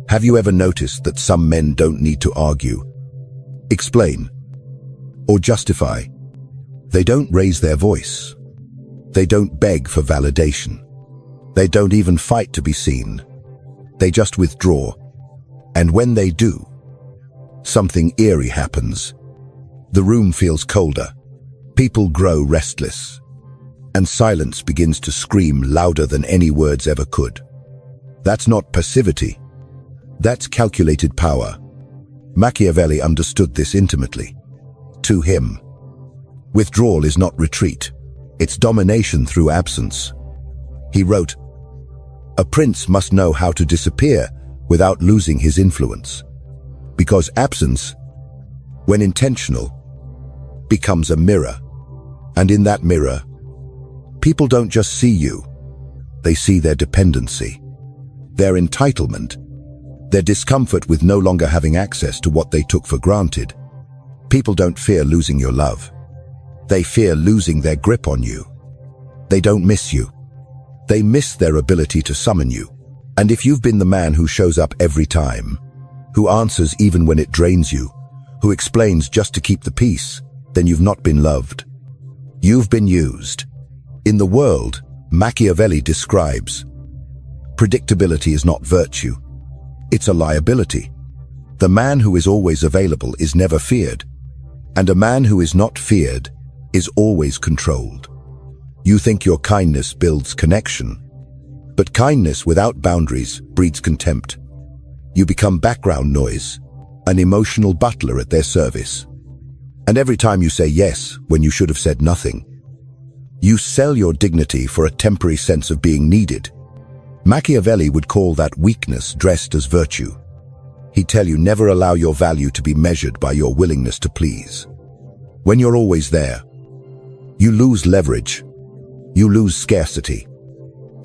Have you ever noticed that some men don't need to argue, explain, or justify? They don't raise their voice. They don't beg for validation. They don't even fight to be seen. They just withdraw. And when they do, something eerie happens. The room feels colder. People grow restless. And silence begins to scream louder than any words ever could. That's not passivity. That's calculated power. Machiavelli understood this intimately. To him, withdrawal is not retreat. It's domination through absence. He wrote, "A prince must know how to disappear without losing his influence. Because absence, when intentional, becomes a mirror. And in that mirror, people don't just see you. They see their dependency, their entitlement, their discomfort with no longer having access to what they took for granted. People don't fear losing your love. They fear losing their grip on you. They don't miss you. They miss their ability to summon you. And if you've been the man who shows up every time, who answers even when it drains you, who explains just to keep the peace, then you've not been loved. You've been used. In the world, Machiavelli describes, predictability is not virtue. It's a liability. The man who is always available is never feared. And a man who is not feared is always controlled. You think your kindness builds connection, but kindness without boundaries breeds contempt. You become background noise, an emotional butler at their service. And every time you say yes when you should have said nothing, you sell your dignity for a temporary sense of being needed. Machiavelli would call that weakness dressed as virtue. He'd tell you never allow your value to be measured by your willingness to please. When you're always there, you lose leverage, you lose scarcity.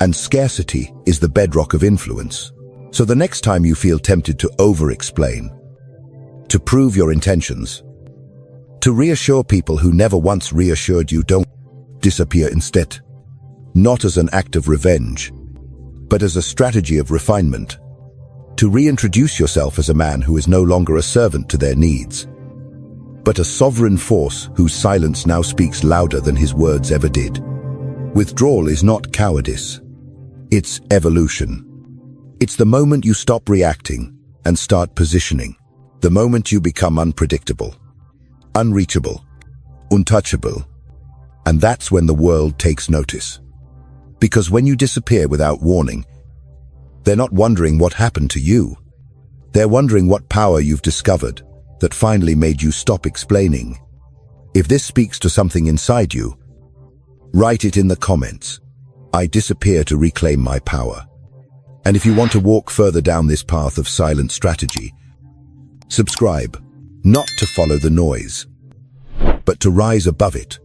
And scarcity is the bedrock of influence. So the next time you feel tempted to over-explain, to prove your intentions, to reassure people who never once reassured you, don't disappear instead. Not as an act of revenge, but as a strategy of refinement. To reintroduce yourself as a man who is no longer a servant to their needs, but a sovereign force whose silence now speaks louder than his words ever did. Withdrawal is not cowardice. It's evolution. It's the moment you stop reacting and start positioning. The moment you become unpredictable, unreachable, untouchable. And that's when the world takes notice. Because when you disappear without warning, they're not wondering what happened to you. They're wondering what power you've discovered that finally made you stop explaining. If this speaks to something inside you, write it in the comments. I disappear to reclaim my power. And if you want to walk further down this path of silent strategy, subscribe, not to follow the noise, but to rise above it.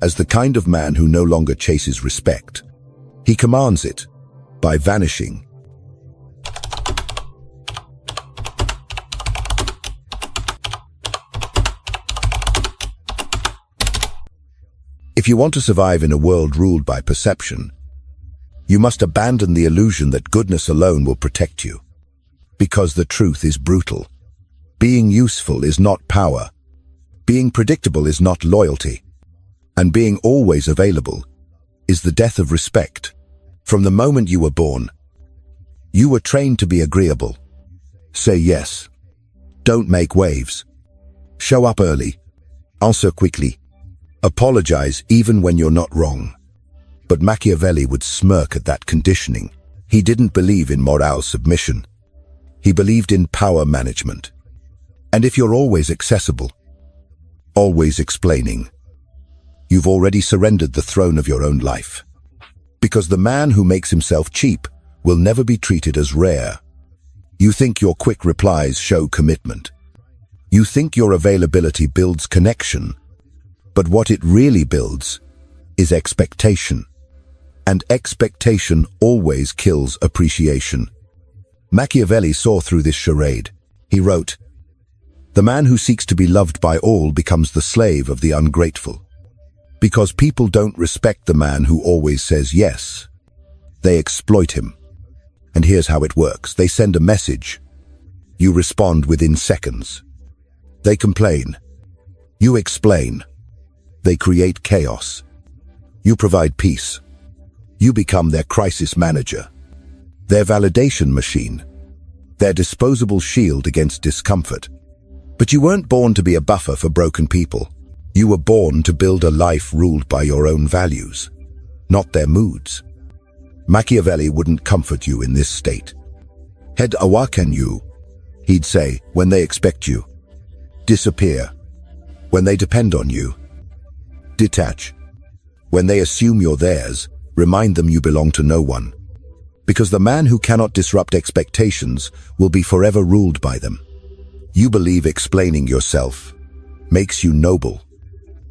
As the kind of man who no longer chases respect, he commands it by vanishing. If you want to survive in a world ruled by perception, you must abandon the illusion that goodness alone will protect you. Because the truth is brutal. Being useful is not power. Being predictable is not loyalty. And being always available is the death of respect. From the moment you were born, you were trained to be agreeable. Say yes. Don't make waves. Show up early. Answer quickly. Apologize even when you're not wrong. But Machiavelli would smirk at that conditioning. He didn't believe in moral submission. He believed in power management. And if you're always accessible, always explaining, you've already surrendered the throne of your own life. Because the man who makes himself cheap will never be treated as rare. You think your quick replies show commitment. You think your availability builds connection. But what it really builds is expectation. And expectation always kills appreciation. Machiavelli saw through this charade. He wrote, "The man who seeks to be loved by all becomes the slave of the ungrateful." Because people don't respect the man who always says yes. They exploit him. And here's how it works. They send a message, You respond within seconds. They complain. You explain. They create chaos. You provide peace. You become their crisis manager, their validation machine, their disposable shield against discomfort. But you weren't born to be a buffer for broken people. You were born to build a life ruled by your own values, not their moods. Machiavelli wouldn't comfort you in this state. Head awaken you, he'd say, when they expect you. Disappear, when they depend on you. Detach, when they assume you're theirs. Remind them you belong to no one. Because the man who cannot disrupt expectations will be forever ruled by them. You believe explaining yourself makes you noble,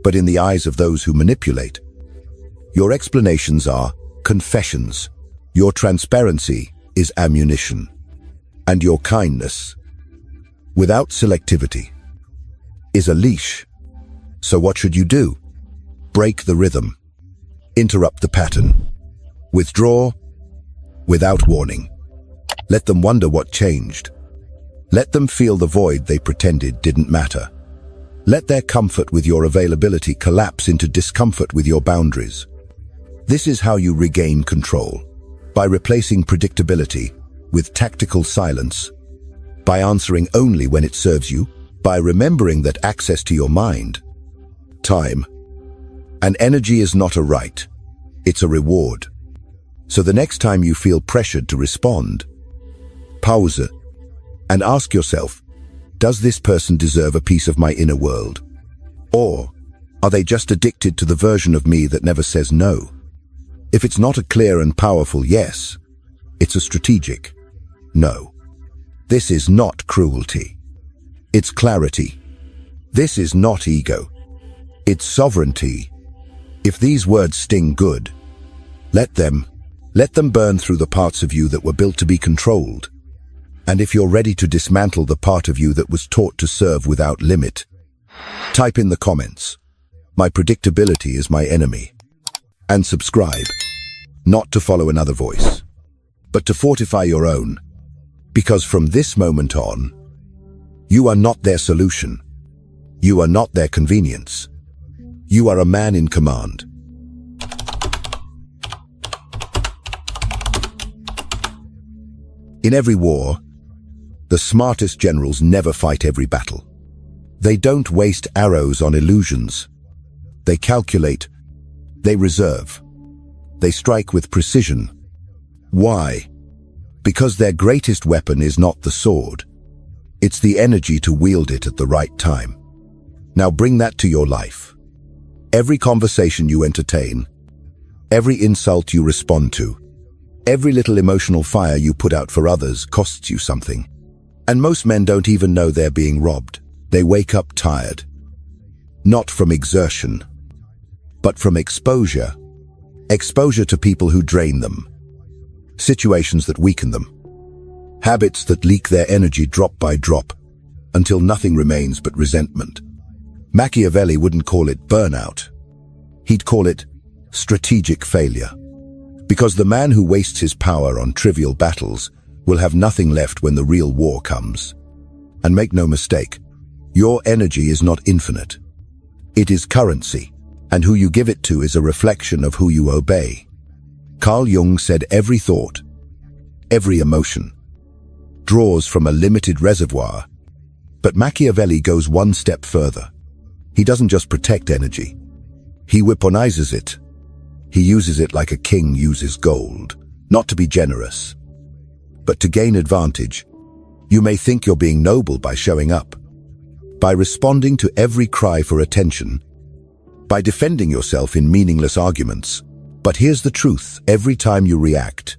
but in the eyes of those who manipulate, your explanations are confessions, your transparency is ammunition, and your kindness, without selectivity, is a leash. So what should you do? Break the rhythm. Interrupt the pattern. Withdraw without warning. Let them wonder what changed. Let them feel the void they pretended didn't matter. Let their comfort with your availability collapse into discomfort with your boundaries. This is how you regain control, by replacing predictability with tactical silence, by answering only when it serves you, by remembering that access to your mind, time, and energy is not a right, it's a reward. So the next time you feel pressured to respond, pause and ask yourself, does this person deserve a piece of my inner world? Or are they just addicted to the version of me that never says no? If it's not a clear and powerful yes, it's a strategic no. This is not cruelty. It's clarity. This is not ego. It's sovereignty. If these words sting good, let them burn through the parts of you that were built to be controlled. And if you're ready to dismantle the part of you that was taught to serve without limit, type in the comments, "My predictability is my enemy." And subscribe, not to follow another voice, but to fortify your own. Because from this moment on, you are not their solution. You are not their convenience. You are a man in command. In every war, the smartest generals never fight every battle. They don't waste arrows on illusions. They calculate. They reserve. They strike with precision. Why? Because their greatest weapon is not the sword. It's the energy to wield it at the right time. Now bring that to your life. Every conversation you entertain, every insult you respond to, every little emotional fire you put out for others costs you something. And most men don't even know they're being robbed. They wake up tired. Not from exertion, but from exposure. Exposure to people who drain them. Situations that weaken them. Habits that leak their energy drop by drop, until nothing remains but resentment. Machiavelli wouldn't call it burnout. He'd call it strategic failure. Because the man who wastes his power on trivial battles will have nothing left when the real war comes. And make no mistake, your energy is not infinite. It is currency, and who you give it to is a reflection of who you obey. Carl Jung said every thought, every emotion, draws from a limited reservoir. But Machiavelli goes one step further. He doesn't just protect energy. He weaponizes it. He uses it like a king uses gold, not to be generous, but to gain advantage. You may think you're being noble by showing up, by responding to every cry for attention, by defending yourself in meaningless arguments. But here's the truth: every time you react,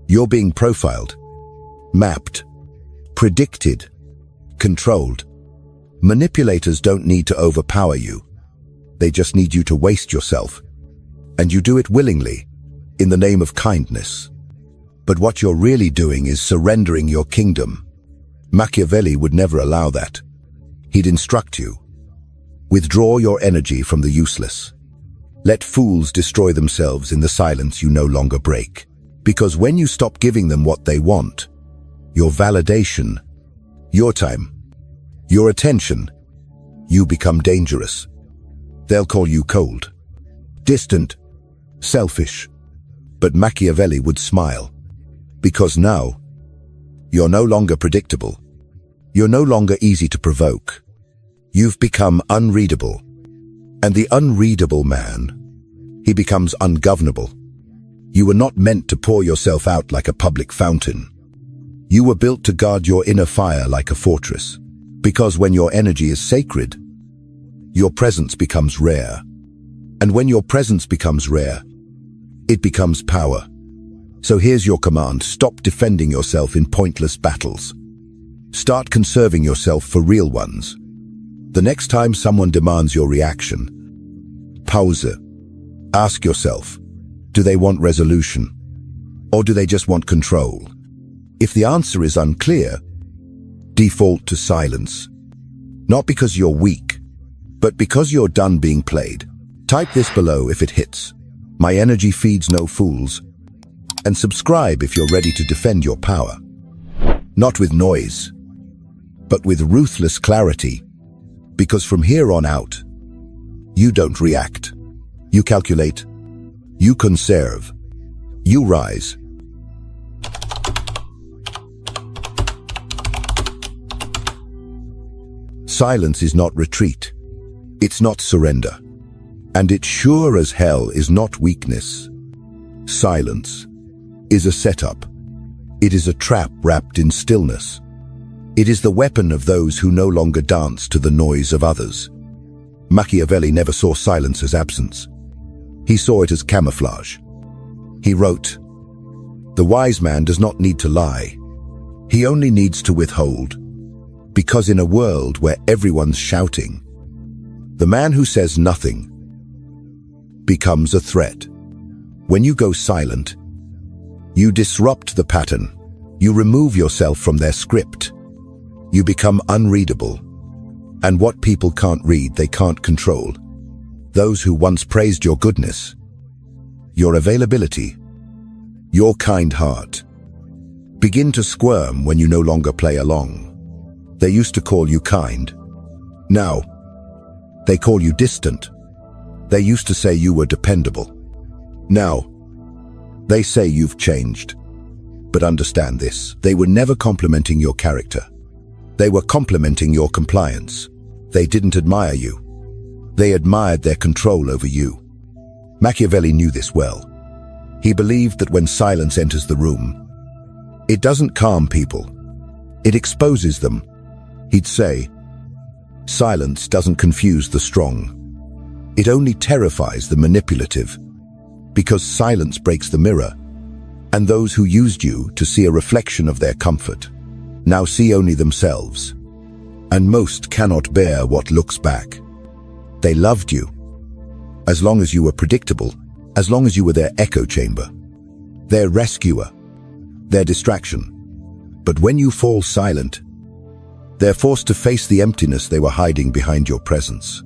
you're being profiled, mapped, predicted, controlled. Manipulators don't need to overpower you. They just need you to waste yourself. And you do it willingly, in the name of kindness. But what you're really doing is surrendering your kingdom. Machiavelli would never allow that. He'd instruct you. Withdraw your energy from the useless. Let fools destroy themselves in the silence you no longer break. Because when you stop giving them what they want, your validation, your time, your attention, you become dangerous. They'll call you cold, distant, selfish. But Machiavelli would smile, because now, you're no longer predictable. You're no longer easy to provoke. You've become unreadable. And the unreadable man, he becomes ungovernable. You were not meant to pour yourself out like a public fountain. You were built to guard your inner fire like a fortress. Because when your energy is sacred, your presence becomes rare. And when your presence becomes rare, it becomes power. So here's your command: stop defending yourself in pointless battles. Start conserving yourself for real ones. The next time someone demands your reaction, pause. Ask yourself, do they want resolution? Or do they just want control? If the answer is unclear, default to silence. Not because you're weak, but because you're done being played. Type this below if it hits. My energy feeds no fools. And subscribe if you're ready to defend your power. Not with noise, but with ruthless clarity. Because from here on out, you don't react. You calculate. You conserve. You rise. Silence is not retreat. It's not surrender. And it sure as hell is not weakness. Silence is a setup. It is a trap wrapped in stillness. It is the weapon of those who no longer dance to the noise of others. Machiavelli never saw silence as absence. He saw it as camouflage. He wrote, "The wise man does not need to lie. He only needs to withhold. Because in a world where everyone's shouting, the man who says nothing becomes a threat. When you go silent, you disrupt the pattern. You remove yourself from their script. You become unreadable. And what people can't read, they can't control. Those who once praised your goodness, your availability, your kind heart, begin to squirm when you no longer play along. They used to call you kind. Now, they call you distant. They used to say you were dependable. Now, they say you've changed. But understand this, they were never complimenting your character. They were complimenting your compliance. They didn't admire you. They admired their control over you. Machiavelli knew this well. He believed that when silence enters the room, it doesn't calm people. It exposes them. He'd say, silence doesn't confuse the strong. It only terrifies the manipulative. Because silence breaks the mirror, and those who used you to see a reflection of their comfort now see only themselves. And most cannot bear what looks back. They loved you. As long as you were predictable, as long as you were their echo chamber, their rescuer, their distraction. But when you fall silent, they're forced to face the emptiness they were hiding behind your presence.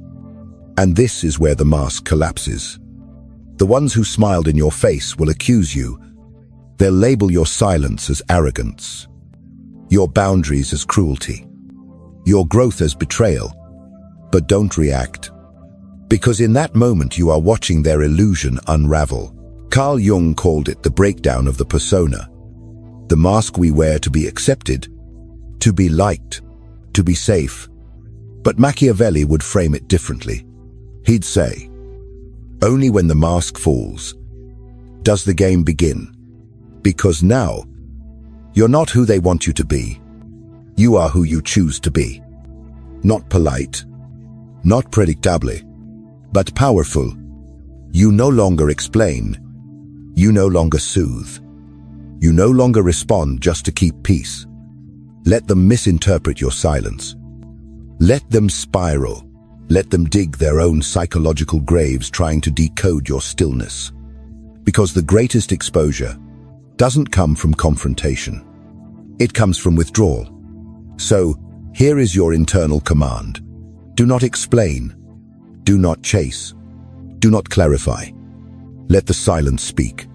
And this is where the mask collapses. The ones who smiled in your face will accuse you. They'll label your silence as arrogance, your boundaries as cruelty, your growth as betrayal. But don't react. Because in that moment you are watching their illusion unravel. Carl Jung called it the breakdown of the persona. The mask we wear to be accepted, to be liked, to be safe. But Machiavelli would frame it differently. He'd say, only when the mask falls does the game begin. Because now, you're not who they want you to be. You are who you choose to be. Not polite, not predictable, but powerful. You no longer explain. You no longer soothe. You no longer respond just to keep peace. Let them misinterpret your silence. Let them spiral. Let them dig their own psychological graves trying to decode your stillness. Because the greatest exposure doesn't come from confrontation. It comes from withdrawal. So, here is your internal command. Do not explain. Do not chase. Do not clarify. Let the silence speak.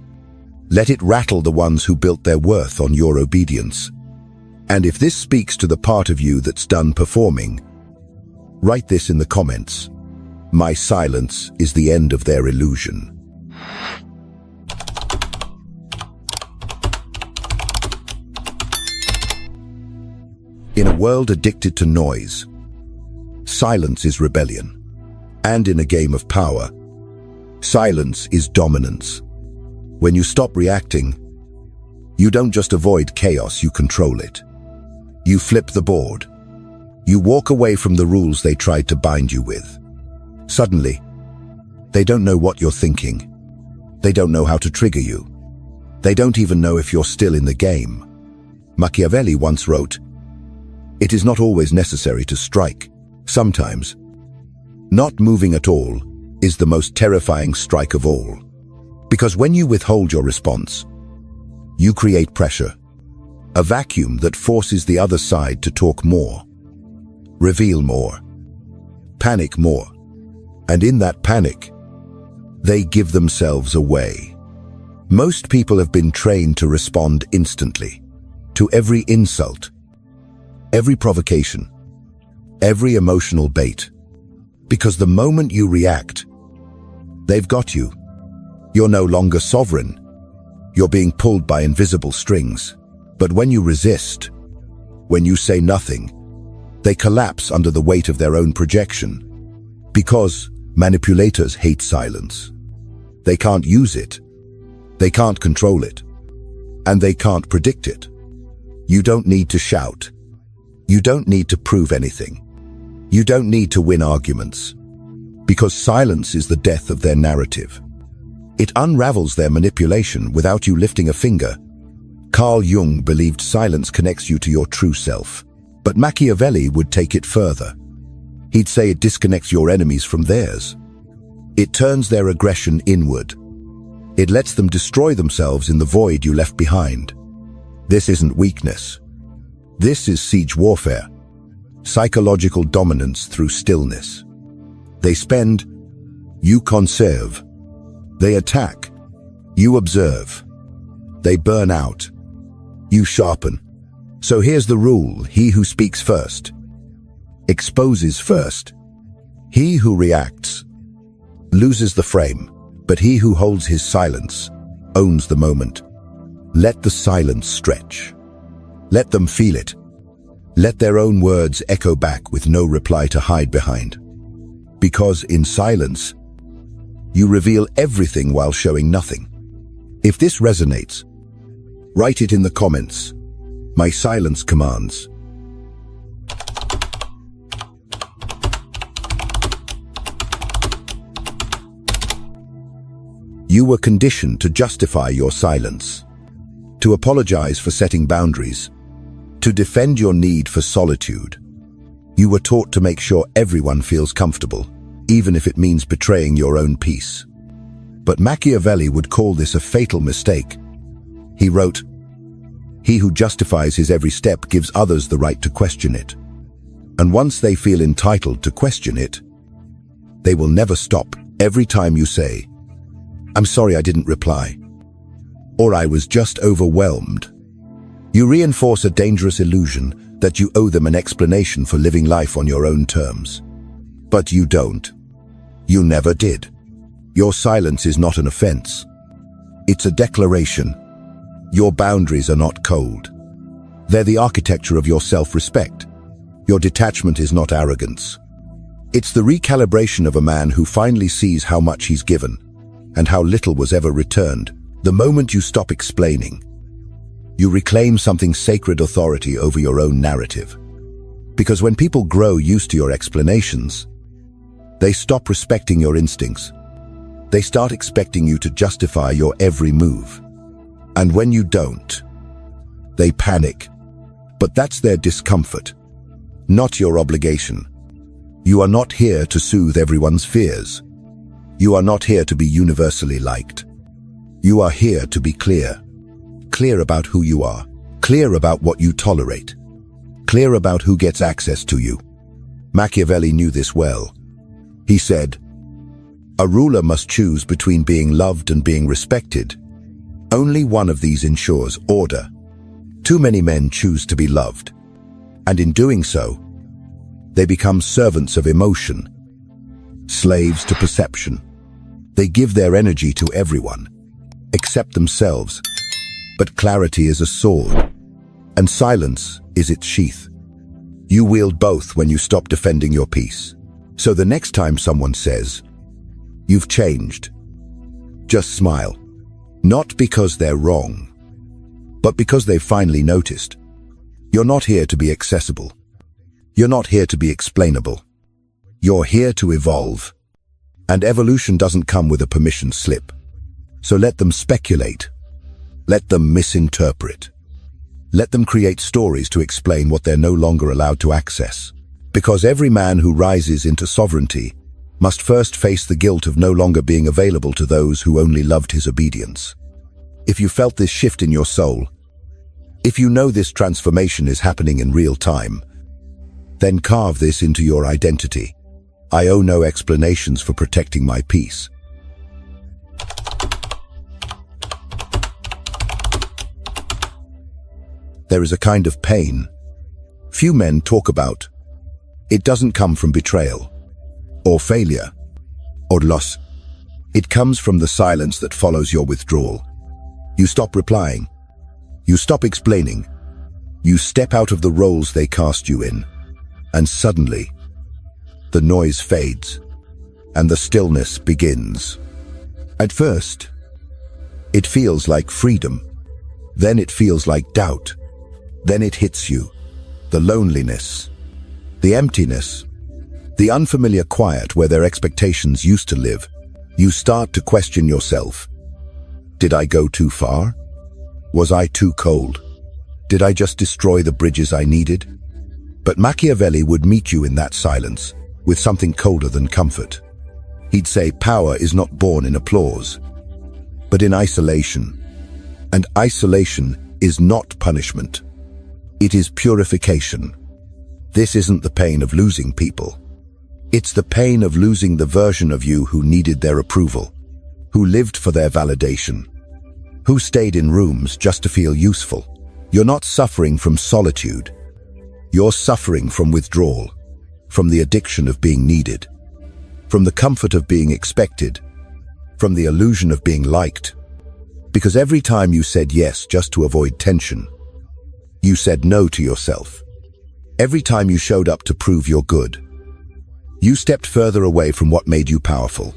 Let it rattle the ones who built their worth on your obedience. And if this speaks to the part of you that's done performing, write this in the comments. My silence is the end of their illusion. In a world addicted to noise, silence is rebellion. And in a game of power, silence is dominance. When you stop reacting, you don't just avoid chaos, you control it. You flip the board. You walk away from the rules they tried to bind you with. Suddenly, they don't know what you're thinking. They don't know how to trigger you. They don't even know if you're still in the game. Machiavelli once wrote, "It is not always necessary to strike. Sometimes, not moving at all is the most terrifying strike of all. Because when you withhold your response, you create pressure, a vacuum that forces the other side to talk more, reveal more, panic more. And in that panic, they give themselves away." Most people have been trained to respond instantly to every insult, every provocation, every emotional bait. Because the moment you react, they've got you. You're no longer sovereign. You're being pulled by invisible strings. But when you resist, when you say nothing, they collapse under the weight of their own projection. Because manipulators hate silence. They can't use it. They can't control it. And they can't predict it. You don't need to shout. You don't need to prove anything. You don't need to win arguments. Because silence is the death of their narrative. It unravels their manipulation without you lifting a finger. Carl Jung believed silence connects you to your true self. But Machiavelli would take it further. He'd say it disconnects your enemies from theirs. It turns their aggression inward. It lets them destroy themselves in the void you left behind. This isn't weakness. This is siege warfare. Psychological dominance through stillness. They spend, you conserve. They attack, you observe. They burn out, you sharpen. So here's the rule: he who speaks first exposes first. He who reacts loses the frame, but he who holds his silence owns the moment. Let the silence stretch. Let them feel it. Let their own words echo back with no reply to hide behind. Because in silence, you reveal everything while showing nothing. If this resonates, write it in the comments. My silence commands. You were conditioned to justify your silence, to apologize for setting boundaries, to defend your need for solitude. You were taught to make sure everyone feels comfortable, even if it means betraying your own peace. But Machiavelli would call this a fatal mistake. He wrote, "He who justifies his every step gives others the right to question it. And once they feel entitled to question it, they will never stop. Every time you say, 'I'm sorry I didn't reply,' or 'I was just overwhelmed,' you reinforce a dangerous illusion that you owe them an explanation for living life on your own terms. But you don't. You never did. Your silence is not an offense. It's a declaration. Your boundaries are not cold. They're the architecture of your self-respect. Your detachment is not arrogance. It's the recalibration of a man who finally sees how much he's given and how little was ever returned. The moment you stop explaining, you reclaim something sacred: authority over your own narrative. Because when people grow used to your explanations, they stop respecting your instincts. They start expecting you to justify your every move. And when you don't, they panic. But that's their discomfort, not your obligation. You are not here to soothe everyone's fears. You are not here to be universally liked. You are here to be clear. Clear about who you are. Clear about what you tolerate. Clear about who gets access to you. Machiavelli knew this well. He said, "A ruler must choose between being loved and being respected. Only one of these ensures order. Too many men choose to be loved, and in doing so, they become servants of emotion, slaves to perception. They give their energy to everyone, except themselves. But clarity is a sword, and silence is its sheath. You wield both when you stop defending your peace. So the next time someone says, "You've changed," just smile. Not because they're wrong, but because they've finally noticed. You're not here to be accessible. You're not here to be explainable. You're here to evolve. And evolution doesn't come with a permission slip. So let them speculate. Let them misinterpret. Let them create stories to explain what they're no longer allowed to access. Because every man who rises into sovereignty must first face the guilt of no longer being available to those who only loved his obedience. If you felt this shift in your soul, if you know this transformation is happening in real time, then carve this into your identity. I owe no explanations for protecting my peace. There is a kind of pain few men talk about. It doesn't come from betrayal, or failure, or loss. It comes from the silence that follows your withdrawal. You stop replying. You stop explaining. You step out of the roles they cast you in. And suddenly, the noise fades, and the stillness begins. At first, it feels like freedom. Then it feels like doubt. Then it hits you. The loneliness, the emptiness, the unfamiliar quiet where their expectations used to live. You start to question yourself. Did I go too far? Was I too cold? Did I just destroy the bridges I needed? But Machiavelli would meet you in that silence with something colder than comfort. He'd say power is not born in applause, but in isolation. And isolation is not punishment. It is purification. This isn't the pain of losing people. It's the pain of losing the version of you who needed their approval, who lived for their validation, who stayed in rooms just to feel useful. You're not suffering from solitude. You're suffering from withdrawal, from the addiction of being needed, from the comfort of being expected, from the illusion of being liked. Because every time you said yes just to avoid tension, you said no to yourself. Every time you showed up to prove you're good, you stepped further away from what made you powerful.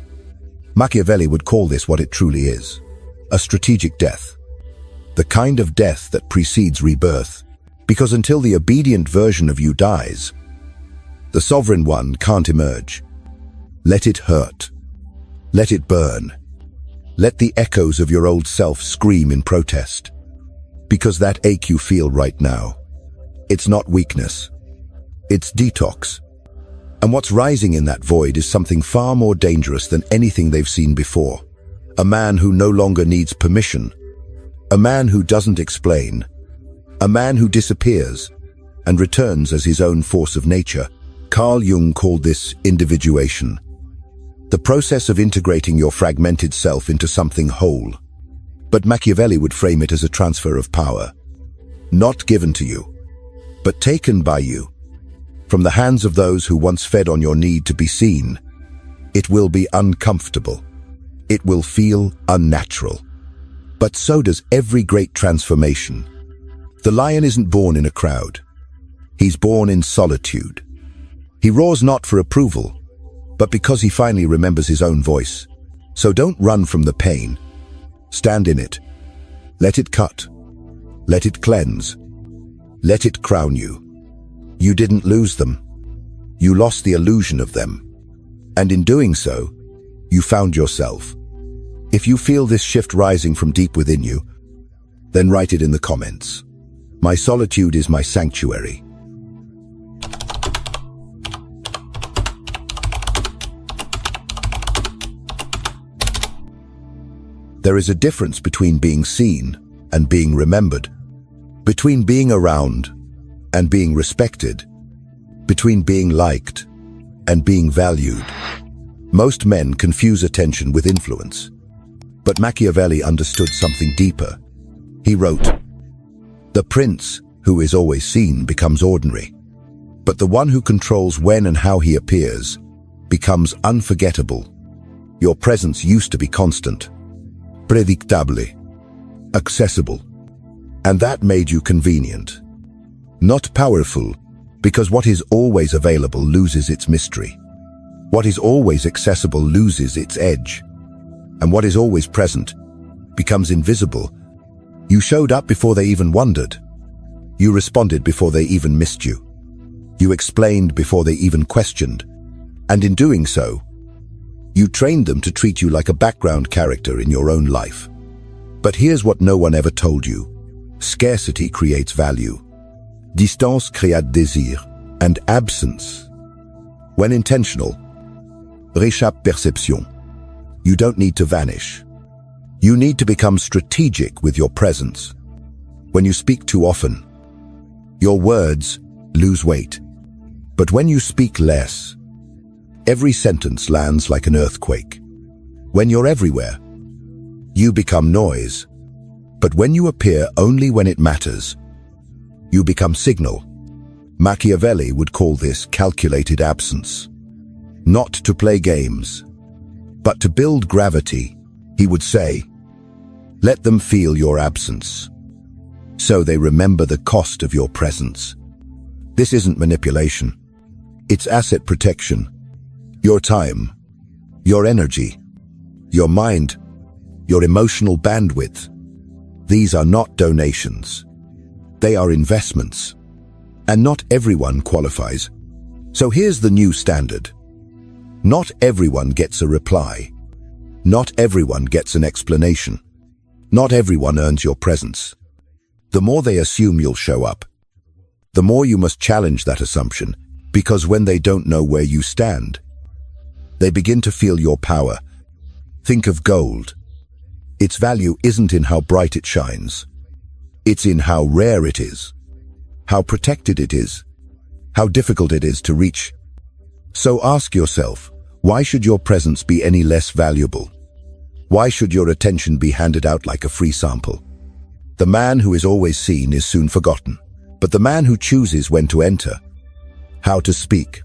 Machiavelli would call this what it truly is: a strategic death. The kind of death that precedes rebirth. Because until the obedient version of you dies, the sovereign one can't emerge. Let it hurt. Let it burn. Let the echoes of your old self scream in protest. Because that ache you feel right now, it's not weakness. It's detox. And what's rising in that void is something far more dangerous than anything they've seen before. A man who no longer needs permission. A man who doesn't explain. A man who disappears and returns as his own force of nature. Carl Jung called this individuation. The process of integrating your fragmented self into something whole. But Machiavelli would frame it as a transfer of power, not given to you, but taken by you, from the hands of those who once fed on your need to be seen. It will be uncomfortable. It will feel unnatural. But so does every great transformation. The lion isn't born in a crowd. He's born in solitude. He roars not for approval, but because he finally remembers his own voice. So don't run from the pain. Stand in it. Let it cut. Let it cleanse. Let it crown you. You didn't lose them. You lost the illusion of them. And in doing so, you found yourself. If you feel this shift rising from deep within you, then write it in the comments. My solitude is my sanctuary. There is a difference between being seen and being remembered, between being around and being respected, between being liked and being valued. Most men confuse attention with influence, but Machiavelli understood something deeper. He wrote, The prince, who is always seen, becomes ordinary. But the one who controls when and how he appears becomes unforgettable. Your presence used to be constant, predictable, accessible, and that made you convenient. Not powerful, because what is always available loses its mystery. What is always accessible loses its edge. And what is always present becomes invisible. You showed up before they even wondered. You responded before they even missed you. You explained before they even questioned. And in doing so, you trained them to treat you like a background character in your own life. But here's what no one ever told you. Scarcity creates value. Distance crée désir. And absence, when intentional, réchappe perception. You don't need to vanish. You need to become strategic with your presence. When you speak too often, your words lose weight. But when you speak less, every sentence lands like an earthquake. When you're everywhere, you become noise. But when you appear only when it matters, you become signal. Machiavelli would call this calculated absence. Not to play games, but to build gravity. He would say, let them feel your absence, so they remember the cost of your presence. This isn't manipulation. It's asset protection. Your time, your energy, your mind, your emotional bandwidth. These are not donations. They are investments. And not everyone qualifies. So here's the new standard. Not everyone gets a reply. Not everyone gets an explanation. Not everyone earns your presence. The more they assume you'll show up, the more you must challenge that assumption, because when they don't know where you stand, they begin to feel your power. Think of gold. Its value isn't in how bright it shines. It's in how rare it is, how protected it is, how difficult it is to reach. So ask yourself, why should your presence be any less valuable? Why should your attention be handed out like a free sample? The man who is always seen is soon forgotten, but the man who chooses when to enter, how to speak,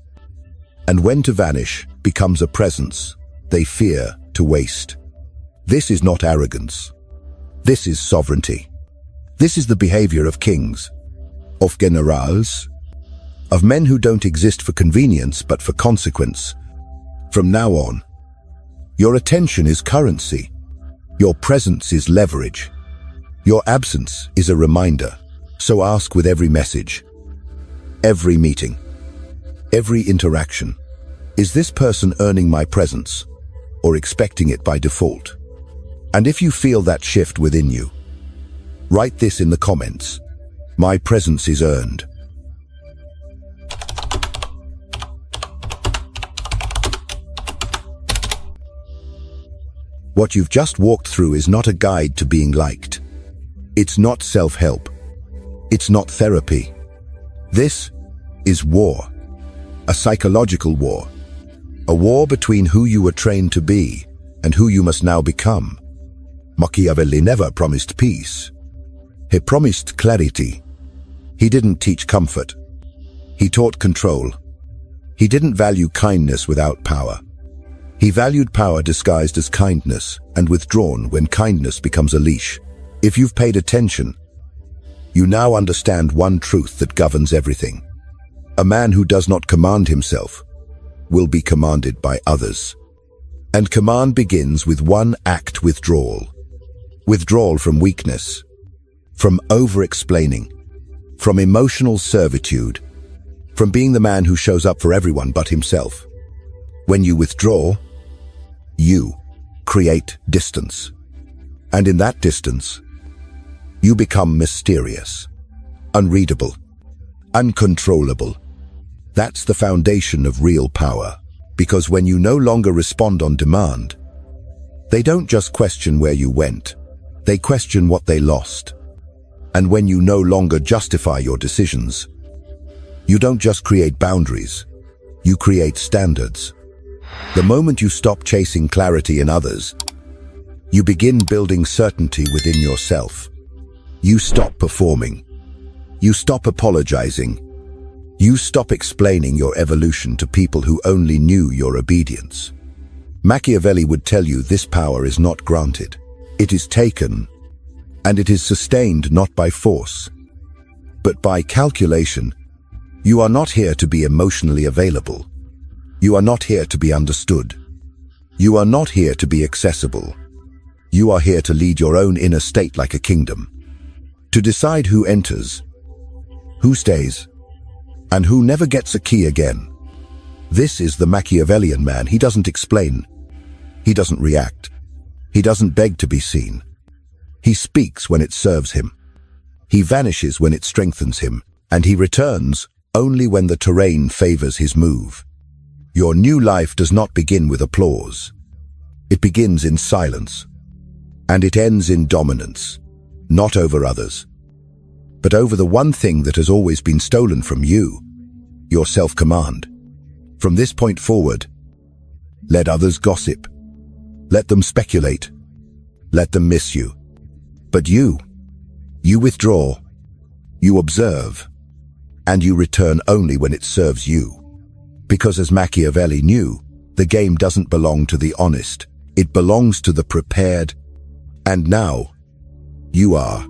and when to vanish becomes a presence they fear to waste. This is not arrogance. This is sovereignty. This is the behavior of kings, of generals, of men who don't exist for convenience but for consequence. From now on, your attention is currency. Your presence is leverage. Your absence is a reminder. So ask with every message, every meeting, every interaction, is this person earning my presence or expecting it by default? And if you feel that shift within you, write this in the comments. My presence is earned. What you've just walked through is not a guide to being liked. It's not self-help. It's not therapy. This is war. A psychological war. A war between who you were trained to be and who you must now become. Machiavelli never promised peace. He promised clarity. He didn't teach comfort. He taught control. He didn't value kindness without power. He valued power disguised as kindness and withdrawn when kindness becomes a leash. If you've paid attention, you now understand one truth that governs everything. A man who does not command himself will be commanded by others. And command begins with one act: withdrawal. Withdrawal from weakness, from over-explaining, from emotional servitude, from being the man who shows up for everyone but himself. When you withdraw, you create distance. And in that distance, you become mysterious, unreadable, uncontrollable. That's the foundation of real power, because when you no longer respond on demand, they don't just question where you went, they question what they lost. And when you no longer justify your decisions, you don't just create boundaries, you create standards. The moment you stop chasing clarity in others, you begin building certainty within yourself. You stop performing. You stop apologizing. You stop explaining your evolution to people who only knew your obedience. Machiavelli would tell you this power is not granted. It is taken, and it is sustained not by force, but by calculation. You are not here to be emotionally available. You are not here to be understood. You are not here to be accessible. You are here to lead your own inner state like a kingdom. To decide who enters, who stays, and who never gets a key again. This is the Machiavellian man. He doesn't explain. He doesn't react. He doesn't beg to be seen. He speaks when it serves him. He vanishes when it strengthens him, and he returns only when the terrain favors his move. Your new life does not begin with applause. It begins in silence, and it ends in dominance, not over others, but over the one thing that has always been stolen from you, your self-command. From this point forward, let others gossip. Let them speculate. Let them miss you. But you withdraw, you observe, and you return only when it serves you. Because as Machiavelli knew, the game doesn't belong to the honest, it belongs to the prepared. And now, you are